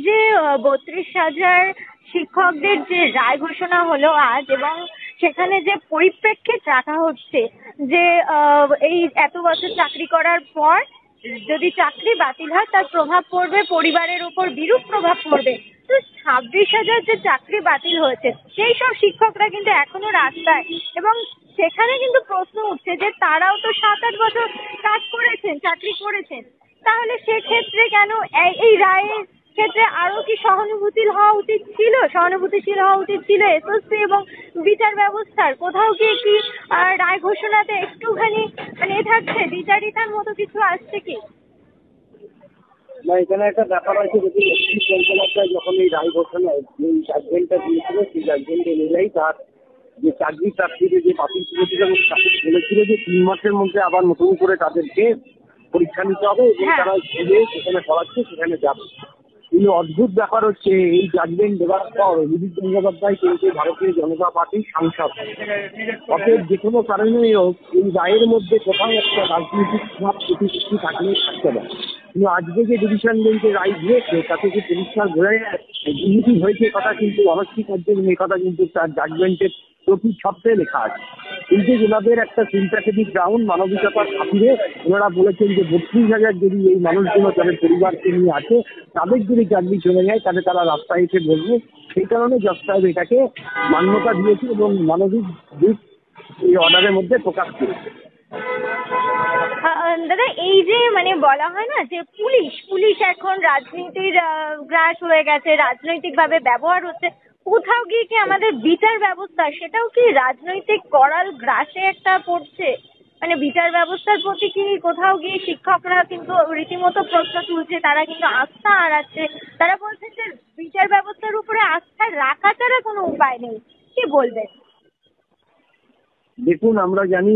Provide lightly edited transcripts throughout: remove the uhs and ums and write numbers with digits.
যে 32,000 শিক্ষকদের যে রায় ঘোষণা হলো আজ, এবং সেখানে যে পরিপ্রেক্ষিত রাখা হচ্ছে যে এই এত বছর চাকরি করার পর যদি চাকরি বাতিল হয় তার প্রভাব পড়বে পরিবারের উপর, বিরূপ প্রভাব পড়বে। তো 26,000 যে চাকরি বাতিল হয়েছে সেই সব শিক্ষকরা কিন্তু এখনো রাস্তায়, এবং সেখানে কিন্তু প্রশ্ন উঠছে যে তারাও তো 7-8 বছর কাজ করেছেন, চাকরি করেছেন, তাহলে সেক্ষেত্রে কেন এই রায়ের ক্ষেত্রে আরো কি সহানুভূতিশীল হওয়া উচিত ছিল এসএসসি এবং বিচার ব্যবস্থার? কোথাও কি কি রায় ঘোষণাতে একটুখানি মানে থাকছে, দ্বিচারিতার মতো কিছু আসছে কি? না, এখানে একটা ব্যাপার আছে, যদি বন্দ্যোপাধ্যায় যখন এই রায় ঘোষণা এই জাজমেন্টটা দিয়েছিল, সেই জাজমেন্ট অনুযায়ী তার যে চাকরি প্রার্থীদের যে বাতিল করেছিল এবং তাকে বলেছিল যে 3 মাসের মধ্যে আবার নতুন করে তাদেরকে পরীক্ষা নিতে হবে এবং তারা স্কুলে যেখানে পড়াচ্ছে সেখানে যাবে। কিন্তু অদ্ভুত ব্যাপার হচ্ছে, এই জাজমেন্ট দেওয়ার পর অভিজিৎ বন্দ্যোপাধ্যায় কিন্তু ভারতীয় জনতা পার্টির সাংসদ। অতএব যে কোনো কারণেই হোক এই রায়ের মধ্যে কোথাও একটা রাজনৈতিক ভাব প্রতিশ্রুতি থাকতে পারে। কিন্তু আজকে যে ডিভিশন বেঞ্চে রায় দিয়েছে তাতে যে পরিষ্কার বোঝা যায় দুর্নীতি হয়েছে কথা কিন্তু অনস্বীকার্য, এই কথা কিন্তু তার জাজমেন্টের প্রতি শব্দে লেখা আছে। কিন্তু ওনাদের একটা সিম্প্যাথেটিক গ্রাউন্ড, মানবিকতার খাতিরে ওনারা বলেছেন যে 32,000 যদি এই মানুষগুলো তাদের পরিবারকে নিয়ে আছে, তাদের যদি চাকরি চলে যায় তাহলে তারা রাস্তায় এসে বলবে। সেই কারণে জজ সাহেব এটাকে মান্যতা দিয়েছে এবং মানবিক দিক এই অর্ডারের মধ্যে প্রকাশ করেছে। দাদা, এই যে মানে বলা হয় না যে পুলিশ এখন রাজনীতির গ্রাস হয়ে গেছে, রাজনৈতিক ভাবে ব্যবহার হচ্ছে, কোথাও গিয়ে কি আমাদের বিচার ব্যবস্থা সেটাও কি রাজনৈতিক করাল গ্রাসে একটা পড়ছে? মানে বিচার ব্যবস্থার প্রতি কি কোথাও গিয়ে শিক্ষকরা কিন্তু রীতিমতো প্রশ্ন তুলছে, তারা কিন্তু আস্থা হারাচ্ছে, তারা বলছে যে বিচার ব্যবস্থার উপরে আস্থা রাখা ছাড়া কোনো উপায় নেই। কি বলবেন? দেখুন, আমরা জানি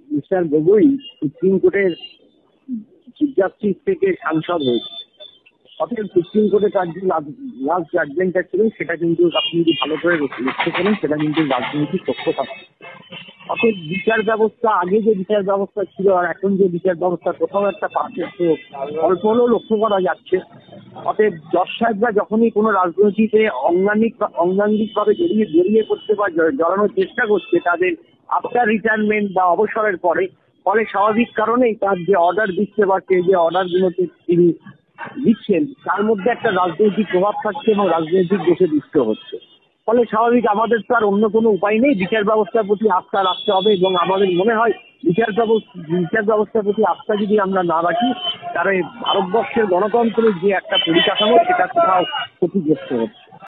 মিস্টার গগৈ সুপ্রিম কোর্টের চিফ জাস্টিস থেকে সাংসদ হয়েছে। অতএব সুপ্রিম কোর্টে তার যে লাস্ট জাজমেন্টটা ছিল সেটা কিন্তু আপনি যদি ভালো করে লক্ষ্য করেন সেটা কিন্তু রাজনৈতিক পক্ষপাত। অতএব বিচার ব্যবস্থা, আগে যে বিচার ব্যবস্থা ছিল আর এখন যে বিচার ব্যবস্থা, কোথাও একটা পার্থক্য অল্প হলেও লক্ষ্য করা যাচ্ছে। অতএব জজ সাহেবরা যখনই কোনো রাজনীতিতে অঙ্গাঙ্গিকভাবে জড়িয়ে করতে বা জড়ানোর চেষ্টা করছে তাদের আফটার রিটায়ারমেন্ট বা অবসরের পরে, ফলে স্বাভাবিক কারণেই তার যে অর্ডার দিচ্ছে বা যে অর্ডারগুলোতে তিনি দিচ্ছেন তার মধ্যে একটা রাজনৈতিক প্রভাব থাকছে এবং রাজনৈতিক দেশে দৃষ্ট হচ্ছে। ফলে স্বাভাবিক আমাদের তো আর অন্য কোনো উপায় নেই, বিচার ব্যবস্থার প্রতি আস্থা রাখতে হবে। এবং আমাদের মনে হয় বিচার ব্যবস্থার প্রতি আস্থা যদি আমরা না রাখি তাহলে ভারতবর্ষের গণতন্ত্রের যে একটা পরিকাঠামো সেটা কোথাও ক্ষতিগ্রস্ত হচ্ছে।